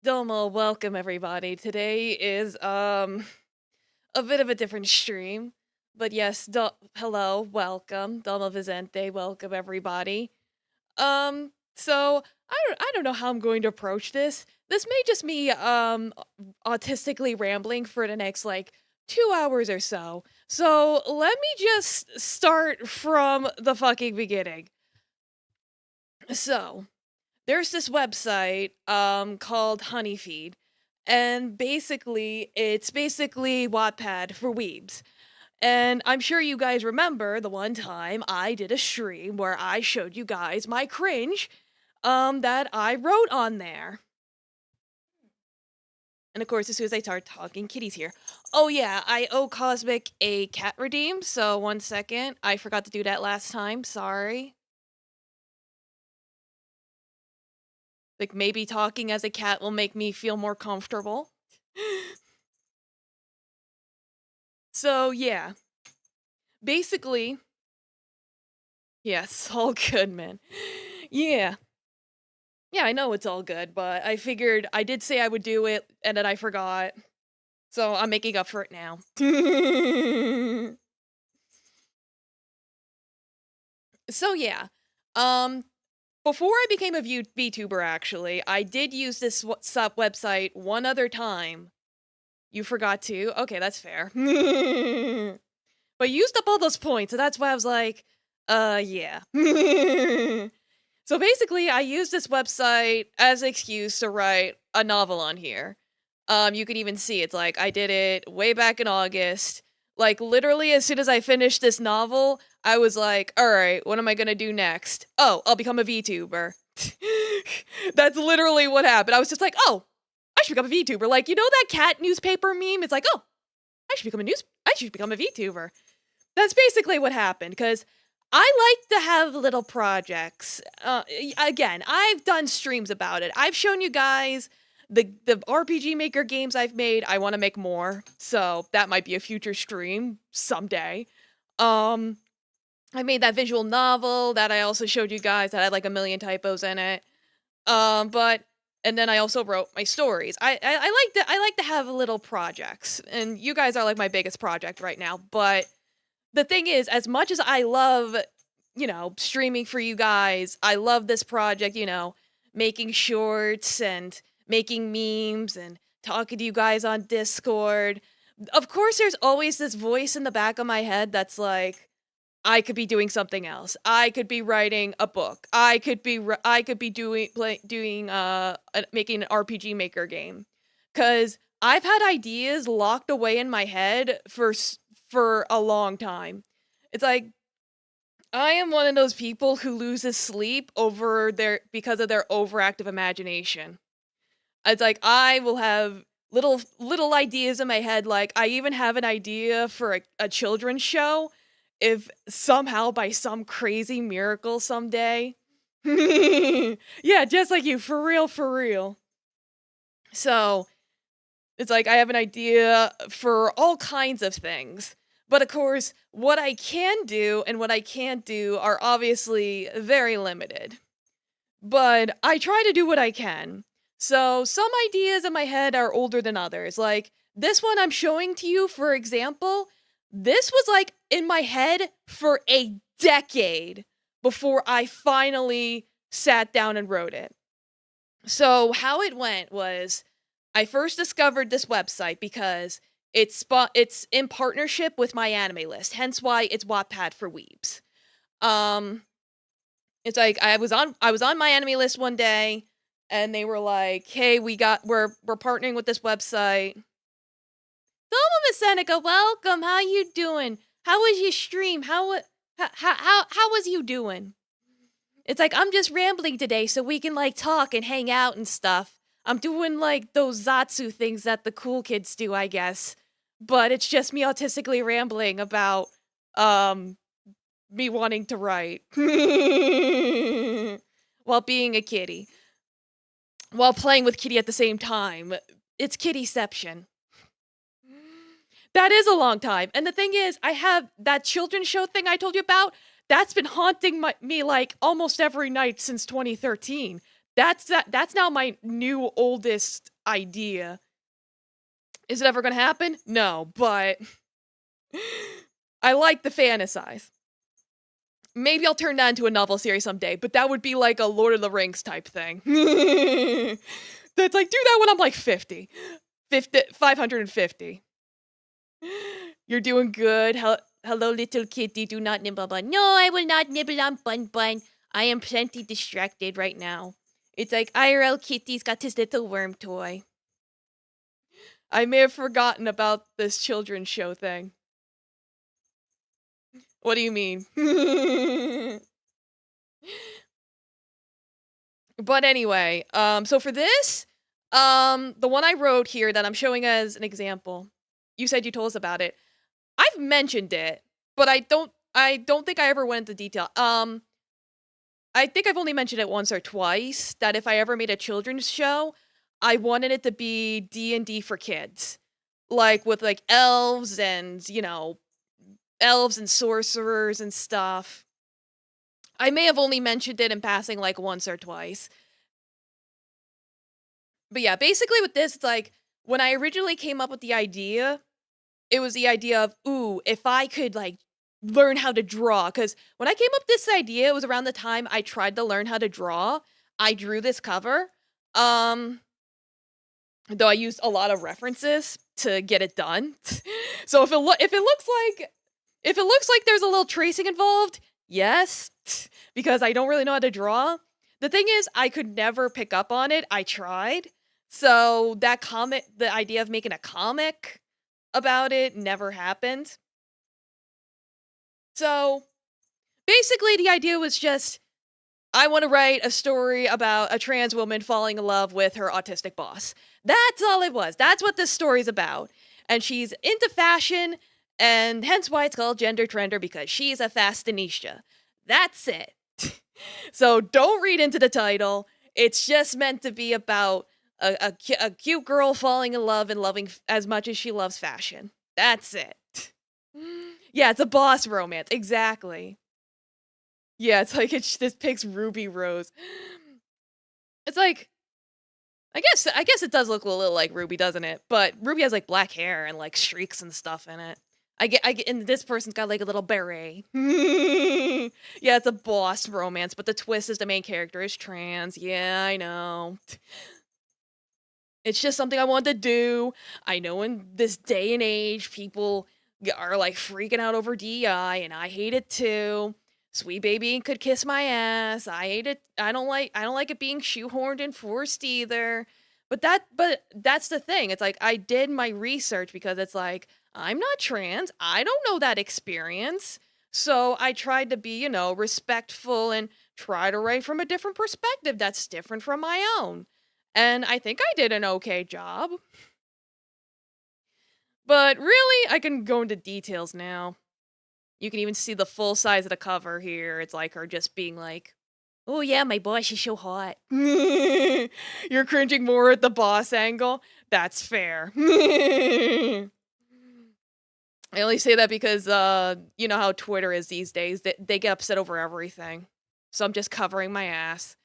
Domo, welcome everybody. Today is a bit of a different stream. But yes, hello, welcome. Domo Vicente, welcome everybody. So I don't know how I'm going to approach this. This may just me autistically rambling for the next like 2 hours or so. So let me just start from the fucking beginning. So, there's this website called Honeyfeed, and basically it's basically Wattpad for weebs. And I'm sure you guys remember the one time I did a stream where I showed you guys my cringe that I wrote on there. And of course, as soon as I start talking, Kitty's here. Oh yeah, I owe Cosmic a cat redeem, so 1 second. I forgot to do that last time, sorry. Like, maybe talking as a cat will make me feel more comfortable. So, yeah. Basically, yes, all good, man. Yeah. Yeah, I know it's all good, but I figured I did say I would do it, and then I forgot. So I'm making up for it now. So, yeah. Um, Before I became a VTuber, actually, I did use this website one other time. You forgot to? Okay, that's fair. But you used up all those points, so that's why I was like, yeah. So basically, I used this website as an excuse to write a novel on here. You can even see it's like I did it way back in August. Like literally as soon as I finished this novel, I was like, all right, what am I gonna do next? Oh, I'll become a VTuber. That's literally what happened. I was just like, oh, I should become a VTuber. Like, you know that cat newspaper meme? It's like, oh, I should become a VTuber. That's basically what happened, because I like to have little projects. Again, I've done streams about it. I've shown you guys the RPG Maker games I've made. I want to make more, so that might be a future stream someday. I made that visual novel that I also showed you guys that had like a million typos in it. And then I also wrote my stories. I like to have little projects, and you guys are like my biggest project right now. But the thing is, as much as I love, streaming for you guys, I love this project, making shorts and making memes and talking to you guys on Discord. Of course, there's always this voice in the back of my head that's like, I could be doing something else. I could be writing a book. I could be making an RPG Maker game. Cuz I've had ideas locked away in my head for a long time. It's like I am one of those people who loses sleep because of their overactive imagination. It's like I will have little ideas in my head. Like I even have an idea for a children's show if somehow by some crazy miracle someday. Yeah, just like you, for real, for real. So, it's like I have an idea for all kinds of things. But of course, what I can do and what I can't do are obviously very limited. But I try to do what I can. So, some ideas in my head are older than others. Like, this one I'm showing to you, for example, this was like in my head for a decade before I finally sat down and wrote it. So how it went was I first discovered this website because it's in partnership with my anime list, hence why it's Wattpad for weebs. It's like I was on my anime list one day and they were like, "Hey, we're partnering with this website." Hello, Miss Seneca. Welcome. How you doing? How was your stream? How was you doing? It's like I'm just rambling today, so we can like talk and hang out and stuff. I'm doing like those Zatsu things that the cool kids do, I guess. But it's just me autistically rambling about me wanting to write while being a kitty, while playing with Kitty at the same time. It's kittyception. That is a long time. And the thing is, I have that children's show thing I told you about. That's been haunting me like almost every night since 2013. That's now my new oldest idea. Is it ever gonna happen? No, but I like the fantasize. Maybe I'll turn that into a novel series someday, but that would be like a Lord of the Rings type thing. That's like, do that when I'm like 50. 550. You're doing good. Hello, little kitty. Do not nibble on. No, I will not nibble on Bun Bun. I am plenty distracted right now. It's like IRL Kitty's got his little worm toy. I may have forgotten about this children's show thing. What do you mean? But anyway, so for this, the one I wrote here that I'm showing as an example, you said you told us about it. I've mentioned it, but I don't think I ever went into detail. I think I've only mentioned it once or twice that if I ever made a children's show, I wanted it to be D&D for kids. Like with like elves and, elves and sorcerers and stuff. I may have only mentioned it in passing like once or twice. But yeah, basically with this, it's like when I originally came up with the idea, it was the idea of, ooh, if I could like learn how to draw. Because when I came up with this idea, it was around the time I tried to learn how to draw. I drew this cover. Though I used a lot of references to get it done. So if it looks like there's a little tracing involved, yes, because I don't really know how to draw. The thing is, I could never pick up on it. I tried. So that the idea of making a comic about it never happened. So basically the idea was just, I want to write a story about a trans woman falling in love with her autistic boss. That's all it was. That's what this story's about. And she's into fashion, and hence why it's called Gender Trender, because she's a fashionista. That's it. So don't read into the title. It's just meant to be about a cute girl falling in love and loving as much as she loves fashion. That's it. Yeah, it's a boss romance. Exactly. Yeah, it's like this picks Ruby Rose. It's like, I guess it does look a little like Ruby, doesn't it? But Ruby has like black hair and like streaks and stuff in it. I get, and this person's got like a little beret. Yeah, it's a boss romance, but the twist is the main character is trans. Yeah, I know. It's just something I wanted to do. I know in this day and age, people are like freaking out over DEI, and I hate it too. Sweet Baby could kiss my ass. I hate it. I don't like it being shoehorned and forced either. But that's the thing. It's like I did my research because it's like I'm not trans. I don't know that experience. So I tried to be, respectful and try to write from a different perspective that's different from my own. And I think I did an okay job. But really, I can go into details now. You can even see the full size of the cover here. It's like her just being like, oh yeah, my boss is so hot. You're cringing more at the boss angle? That's fair. I only say that because, you know how Twitter is these days. They get upset over everything. So I'm just covering my ass.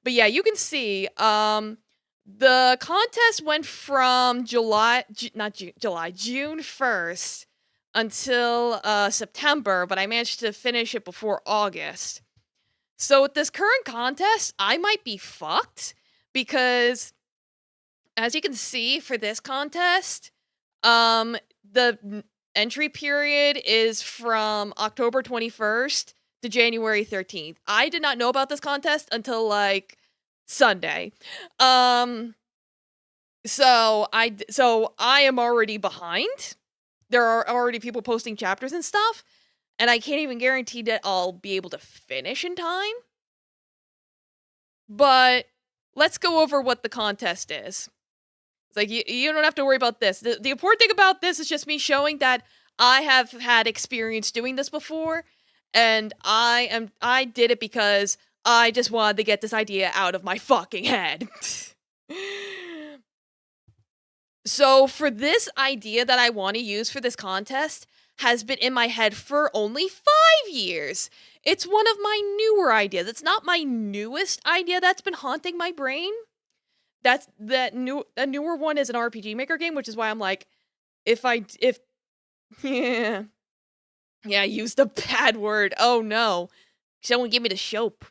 But yeah, you can see, the contest went from June 1st until September, but I managed to finish it before August. So with this current contest, I might be fucked because, as you can see for this contest, the entry period is from October 21st to January 13th. I did not know about this contest until like Sunday. So I am already behind. There are already people posting chapters and stuff, and I can't even guarantee that I'll be able to finish in time. But let's go over what the contest is. It's like, you don't have to worry about this. The important thing about this is just me showing that I have had experience doing this before, and I did it because I just wanted to get this idea out of my fucking head. So for this idea that I want to use for this contest has been in my head for only 5 years. It's one of my newer ideas. It's not my newest idea that's been haunting my brain. A newer one is an RPG Maker game, which is why I'm like, if yeah, I used a bad word. Oh no, someone give me the soap.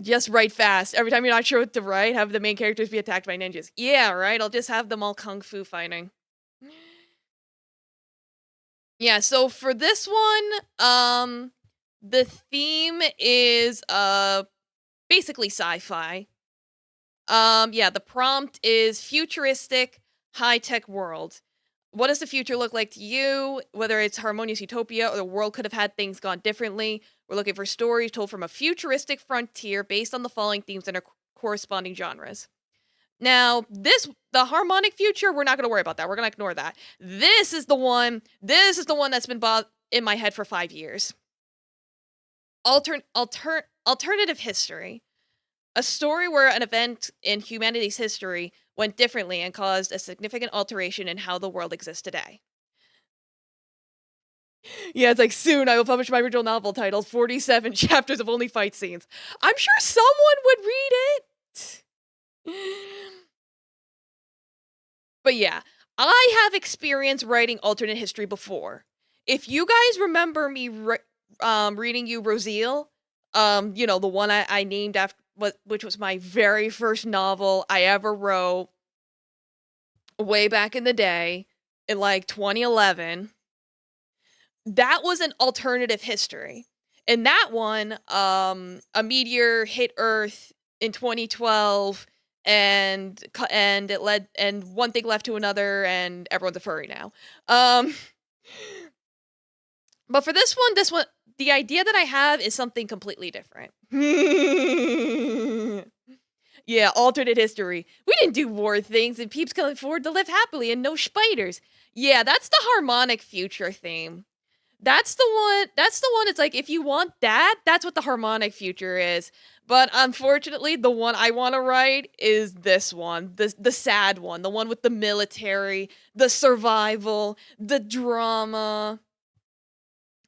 Just write fast. Every time you're not sure what to write, have the main characters be attacked by ninjas. Yeah, right. I'll just have them all kung fu fighting. Yeah. So for this one, the theme is basically sci-fi. Yeah, the prompt is futuristic, high-tech world. What does the future look like to you? Whether it's harmonious utopia or the world could have had things gone differently. We're looking for stories told from a futuristic frontier based on the following themes and their corresponding genres. Now, the harmonic future, we're not going to worry about that. We're going to ignore that. This is the one that's been in my head for 5 years. Alternative history. A story where an event in humanity's history went differently and caused a significant alteration in how the world exists today. Yeah, it's like, soon I will publish my original novel titled 47 Chapters of Only Fight Scenes. I'm sure someone would read it. But yeah, I have experience writing alternate history before. If you guys remember me reading you Rosille, the one I named after, which was my very first novel I ever wrote way back in the day, in like 2011. That was an alternative history. In that one, a meteor hit Earth in 2012, and one thing left to another, and everyone's a furry now. But for this one, the idea that I have is something completely different. Yeah, alternate history. We didn't do war things, and peeps can afford to live happily and no spiders. Yeah, that's the harmonic future theme. That's the one. It's like, if you want that, that's what the harmonic future is. But unfortunately, the one I want to write is this one, the sad one, the one with the military, the survival, the drama.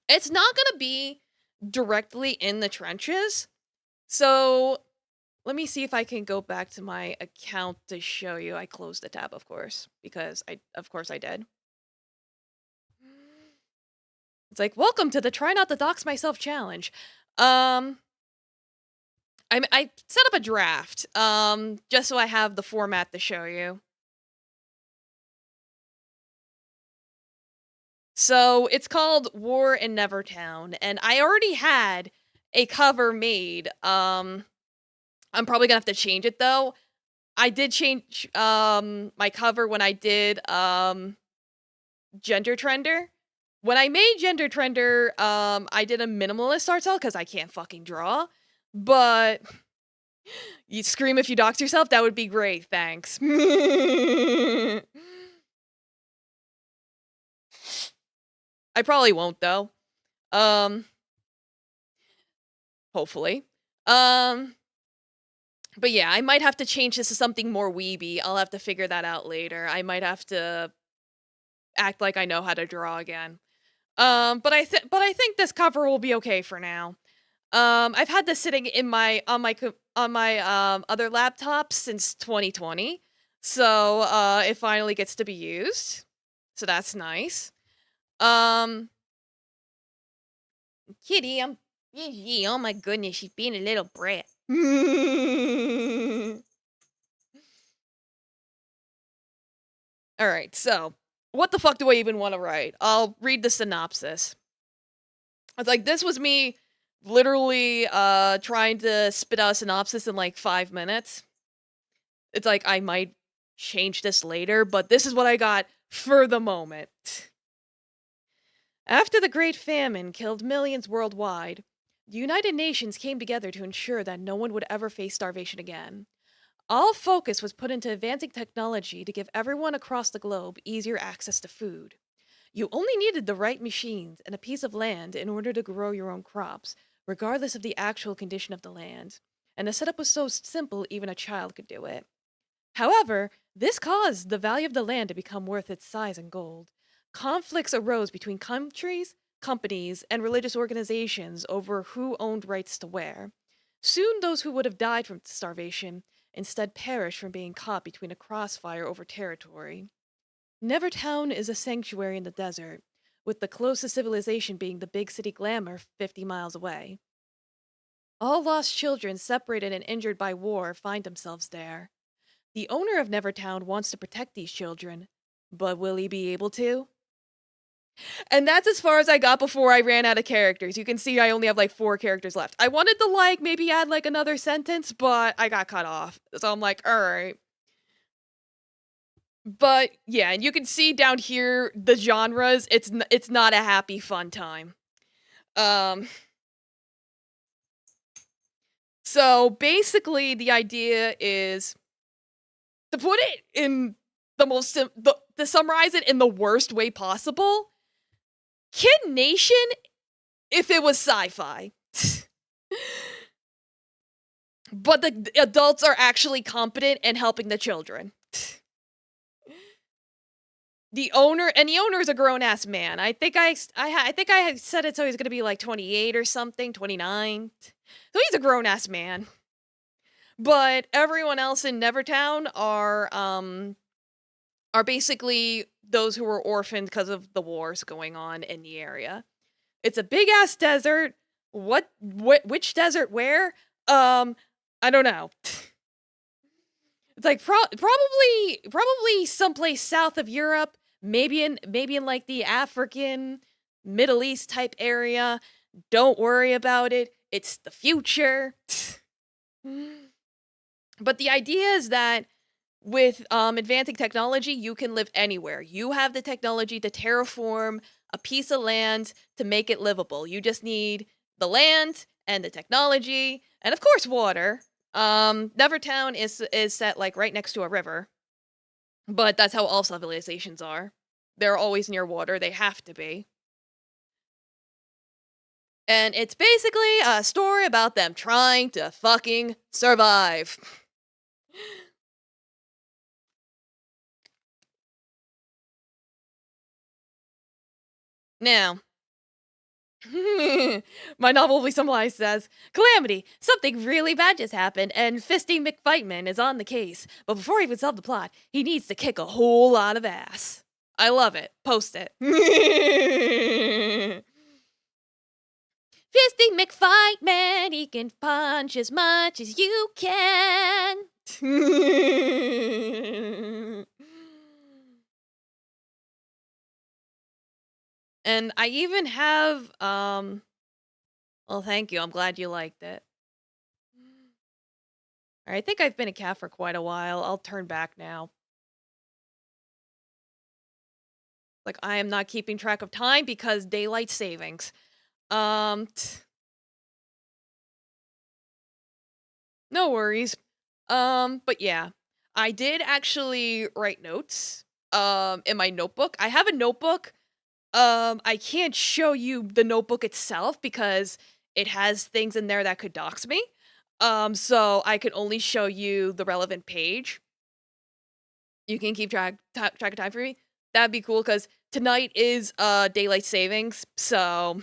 It's not gonna be directly in the trenches. So let me see if I can go back to my account to show you. I closed the tab, of course, because of course I did. It's like, welcome to the Try Not to Dox Myself challenge. I set up a draft, just so I have the format to show you. So it's called War in Nevertown, and I already had a cover made. I'm probably gonna have to change it though. I did change my cover when I did Gender Trender. When I made Gender Trender, I did a minimalist art style because I can't fucking draw. But you scream if you dox yourself, that would be great, thanks. I probably won't though. Hopefully. But yeah, I might have to change this to something more weeby. I'll have to figure that out later. I might have to act like I know how to draw again. But I think this cover will be okay for now. I've had this sitting in on my other laptop since 2020. So, it finally gets to be used. So that's nice. Kitty, oh my goodness, she's being a little brat. All right, so what the fuck do I even want to write? I'll read the synopsis. It's like, this was me literally trying to spit out a synopsis in like 5 minutes. It's like, I might change this later, but this is what I got for the moment. After the Great Famine killed millions worldwide, the United Nations came together to ensure that no one would ever face starvation again. All focus was put into advancing technology to give everyone across the globe easier access to food. You only needed the right machines and a piece of land in order to grow your own crops, regardless of the actual condition of the land. And the setup was so simple even a child could do it. However, this caused the value of the land to become worth its size in gold. Conflicts arose between countries, companies and religious organizations over who owned rights to where. Soon, those who would have died from starvation instead perished from being caught between a crossfire over territory. Nevertown is a sanctuary in the desert, with the closest civilization being the big city glamour 50 miles away. All lost children separated and injured by war find themselves there. The owner of Nevertown wants to protect these children, but will he be able to? And that's as far as I got before I ran out of characters. You can see I only have like 4 characters left. I wanted to like maybe add like another sentence, but I got cut off. So I'm like, all right. But yeah, and you can see down here the genres. It's not a happy fun time. So basically the idea is to put it in the most to summarize it in the worst way possible. Kid Nation if it was sci-fi. But the adults are actually competent and helping the children. The owner is a grown-ass man. I think I said it so he's going to be like 28 or something, 29. So he's a grown-ass man. But everyone else in Nevertown are basically those who were orphaned because of the wars going on in the area. It's a big-ass desert. Which desert where? I don't know. It's like probably someplace south of Europe, maybe in like the African, Middle East type area. Don't worry about it. It's the future. But the idea is that with advancing technology, you can live anywhere. You have the technology to terraform a piece of land to make it livable. You just need the land and the technology and of course water. Nevertown is set like right next to a river. But that's how all civilizations are. They're always near water. They have to be. And it's basically a story about them trying to fucking survive. Now, my novel will be summarized as Calamity, something really bad just happened, and Fisty McFightman is on the case. But before he can solve the plot, he needs to kick a whole lot of ass. I love it. Post it. Fisty McFightman, he can punch as much as you can. And I even have, well, thank you. I'm glad you liked it. Alright, I think I've been a cat for quite a while. I'll turn back now. Like, I am not keeping track of time because daylight savings. No worries. But yeah. I did actually write notes, in my notebook. I have a notebook. I can't show you the notebook itself because it has things in there that could dox me. So I can only show you the relevant page. You can keep track of time for me. That'd be cool because tonight is daylight savings, so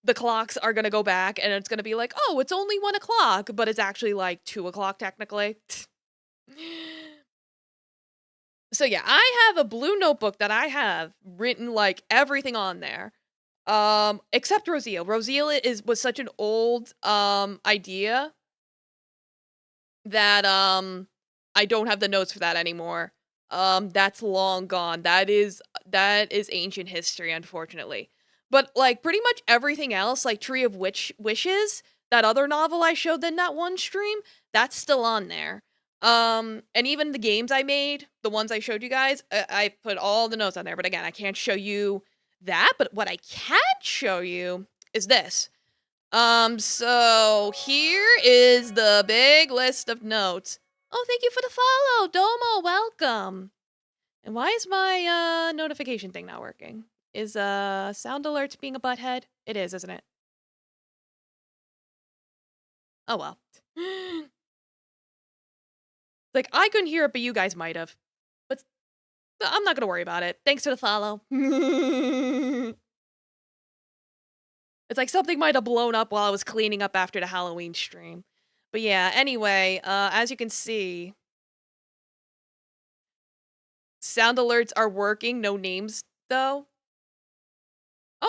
the clocks are gonna go back and it's gonna be like, oh, it's only 1 o'clock, but it's actually like 2 o'clock technically. So yeah, I have a blue notebook that I have written like everything on there. Except Roseal. Roseal was such an old idea that I don't have the notes for that anymore. That's long gone. That is ancient history, unfortunately. But like pretty much everything else, like Tree of Wishes, that other novel I showed in that one stream, that's still on there. And even the games I made, the ones I showed you guys, I put all the notes on there. But again, I can't show you that. But what I can show you is this. So here is the big list of notes. Oh, thank you for the follow, Domo. Welcome. And why is my notification thing not working? Is sound alerts being a butthead? It is, isn't it? Oh well. Like I couldn't hear it, but you guys might have. But I'm not gonna worry about it. Thanks for the follow. It's like something might have blown up while I was cleaning up after the Halloween stream. But yeah, anyway, as you can see, sound alerts are working, no names though.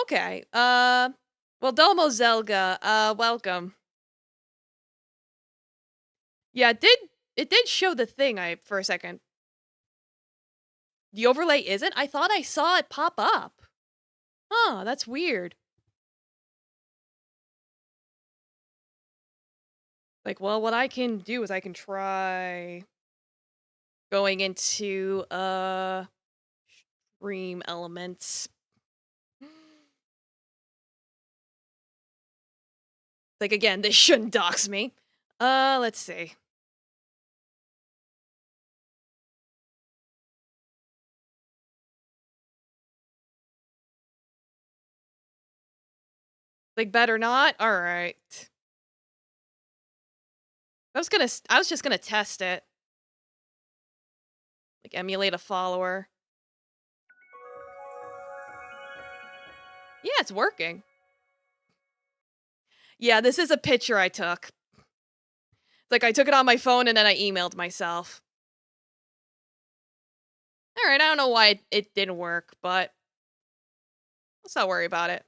Okay. Well, Domo Zelga, welcome. Yeah, it did show the thing for a second. The overlay isn't? I thought I saw it pop up. Huh, that's weird. Like, well, what I can do is I can try going into stream elements. Like, again, this shouldn't dox me. Let's see. Like, better not? Alright. I was just gonna test it. Like, emulate a follower. Yeah, it's working. Yeah, this is a picture I took. Like, I took it on my phone and then I emailed myself. Alright, I don't know why it didn't work, but let's not worry about it.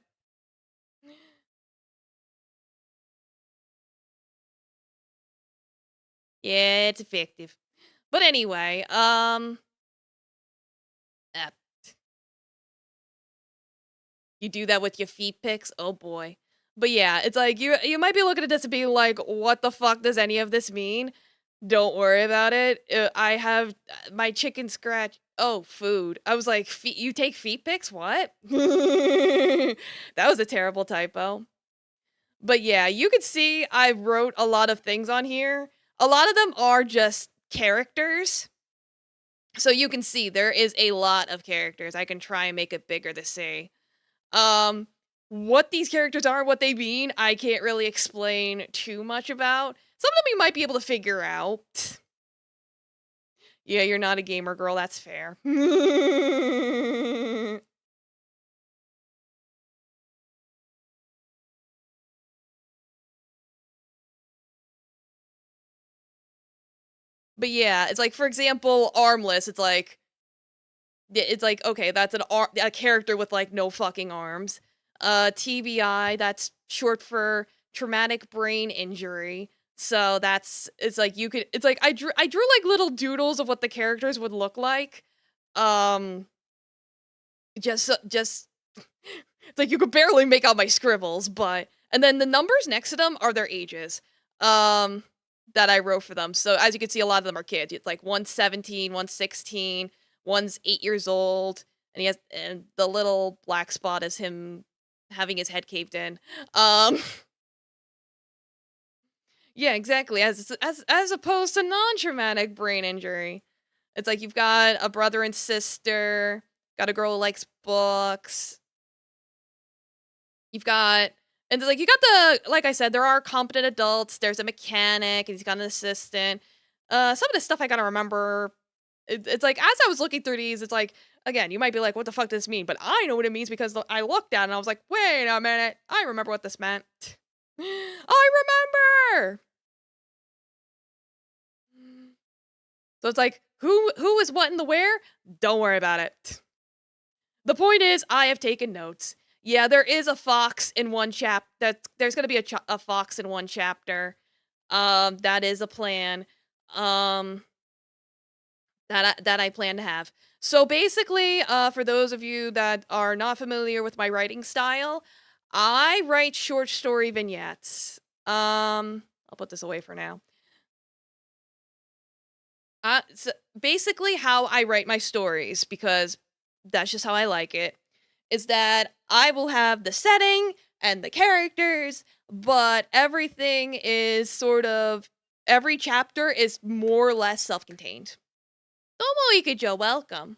Yeah, it's effective. But anyway, uh, you do that with your feet pics? Oh boy. But yeah, it's like you might be looking at this and being like, what the fuck does any of this mean? Don't worry about it. I have my chicken scratch. Oh, food. I was like, you take feet pics? What? That was a terrible typo. But yeah, you can see I wrote a lot of things on here. A lot of them are just characters. So you can see there is a lot of characters. I can try and make it bigger to see. What these characters are, what they mean, I can't really explain too much about. Some of them you might be able to figure out. Yeah, you're not a gamer girl, that's fair. But yeah, it's like, for example, armless, it's like, okay, that's a character with, like, no fucking arms. TBI, that's short for traumatic brain injury. So it's like it's like I drew like little doodles of what the characters would look like. Um, just it's like you could barely make out my scribbles, but and then the numbers next to them are their ages. That I wrote for them. So as you can see, a lot of them are kids. It's like one's 17, one's 16, one's 8 years old, and the little black spot is him having his head caved in. Um yeah, exactly. As opposed to non-traumatic brain injury. It's like you've got a brother and sister, got a girl who likes books. You've got and like you got like I said, there are competent adults. There's a mechanic, and he's got an assistant. Some of this stuff I gotta remember. It's like as I was looking through these, it's like again, you might be like, "What the fuck does this mean?" But I know what it means because I looked at it and I was like, "Wait a minute, I remember what this meant. I remember." So it's like, who is what in the where? Don't worry about it. The point is, I have taken notes. Yeah, there is a fox in one there's gonna be a fox in one chapter. That is a plan. Um, that I plan to have. So basically, for those of you that are not familiar with my writing style, I write short story vignettes. I'll put this away for now. So basically, how I write my stories, because that's just how I like it, is that I will have the setting and the characters, but everything is every chapter is more or less self-contained. Domo Ikejo, welcome.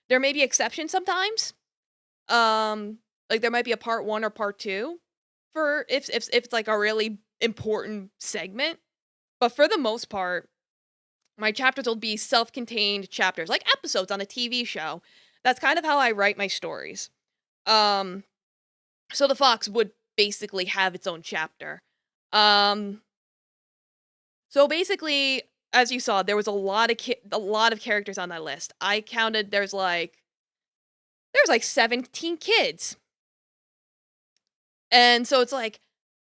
There may be exceptions sometimes. Like there might be a part 1 or part 2 for if it's like a really important segment. But for the most part, my chapters will be self-contained chapters, like episodes on a TV show. That's kind of how I write my stories. So the fox would basically have its own chapter. Um, so basically, as you saw, there was a lot of characters on that list. I counted there's like 17 kids. And so it's like,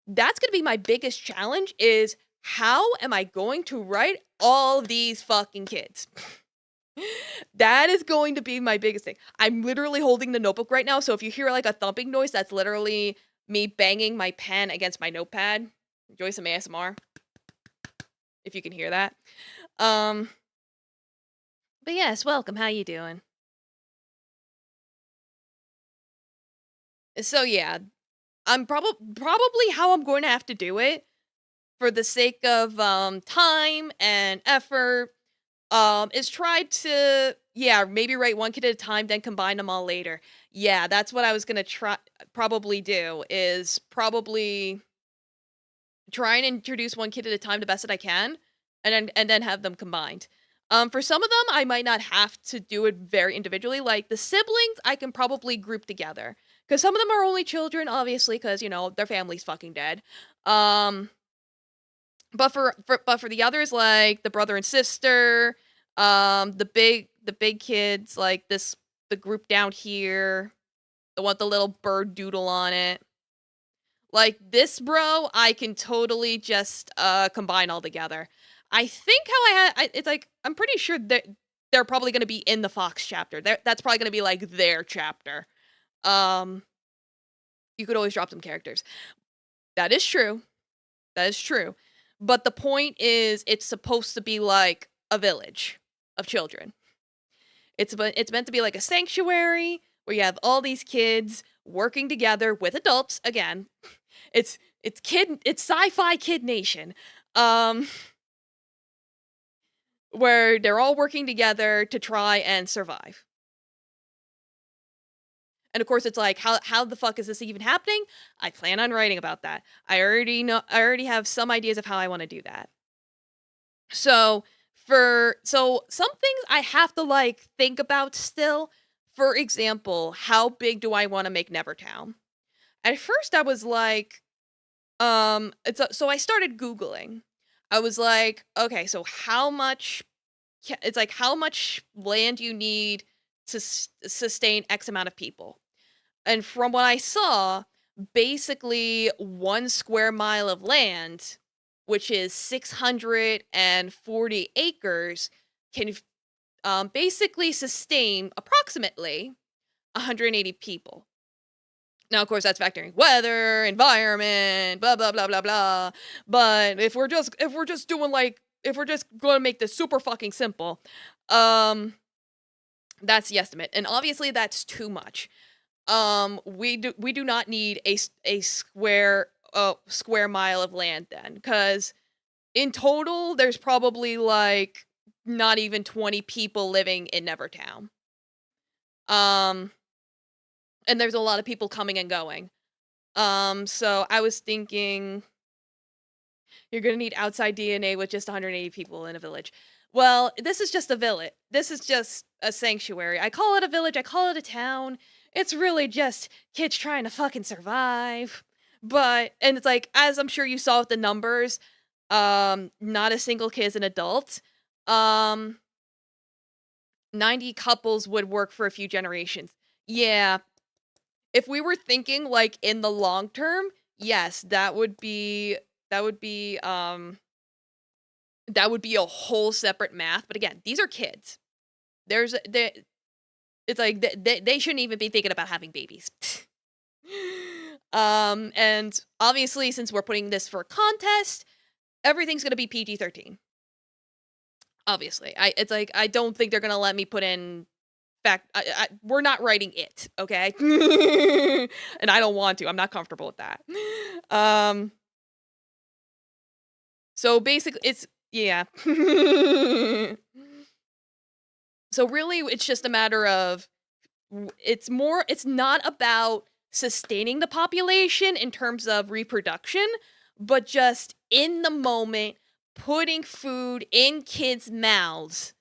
that's going to be my biggest challenge is how am I going to write all these fucking kids? That is going to be my biggest thing. I'm literally holding the notebook right now, so if you hear like a thumping noise, that's literally me banging my pen against my notepad. Enjoy some ASMR, if you can hear that. But yes, welcome. How you doing? So yeah, I'm probably how I'm going to have to do it for the sake of time and effort. Is try to maybe write one kid at a time, then combine them all later. Yeah, that's what I was gonna probably do. Is probably try and introduce one kid at a time the best that I can, and then have them combined. For some of them, I might not have to do it very individually. Like the siblings, I can probably group together because some of them are only children, obviously, because their family's fucking dead. But for the others, like the brother and sister, the big kids, like the group down here, the one with the little bird doodle on it. Like this bro, I can totally just combine all together. I think it's like I'm pretty sure that they're probably going to be in the Fox chapter. That's probably going to be like their chapter. You could always drop some characters. That is true. That is true. But the point is, it's supposed to be like a village of children. It's meant to be like a sanctuary where you have all these kids working together with adults. Again, it's sci-fi Kid Nation, where they're all working together to try and survive. And of course, it's like, how the fuck is this even happening? I plan on writing about that. I already have some ideas of how I want to do that. So some things I have to like think about still. For example, how big do I want to make Nevertown? At first I was like, so I started Googling. I was like, okay, so how much land you need to sustain X amount of people? And from what I saw, basically 1 square mile of land, which is 640 acres, can basically sustain approximately 180 people. Now, of course, that's factoring weather, environment, blah blah blah blah blah. But if we're just going to make this super fucking simple, that's the estimate, and obviously that's too much. We do not need a square mile of land then, because in total there's probably like not even 20 people living in Nevertown. And there's a lot of people coming and going. So I was thinking you're gonna need outside DNA with just 180 people in a village. Well, this is just a village. This is just a sanctuary. I call it a village. I call it a town. It's really just kids trying to fucking survive. And it's like, as I'm sure you saw with the numbers, not a single kid is an adult. 90 couples would work for a few generations. Yeah. If we were thinking like in the long term, yes, that would be a whole separate math. But again, these are kids. It's like they shouldn't even be thinking about having babies. And obviously, since we're putting this for a contest, everything's gonna be PG-13. Obviously, it's like I don't think they're gonna let me put in fact. We're not writing it, okay? And I don't want to. I'm not comfortable with that. So basically, it's yeah. So really, it's just a matter of it's not about sustaining the population in terms of reproduction, but just in the moment putting food in kids' mouths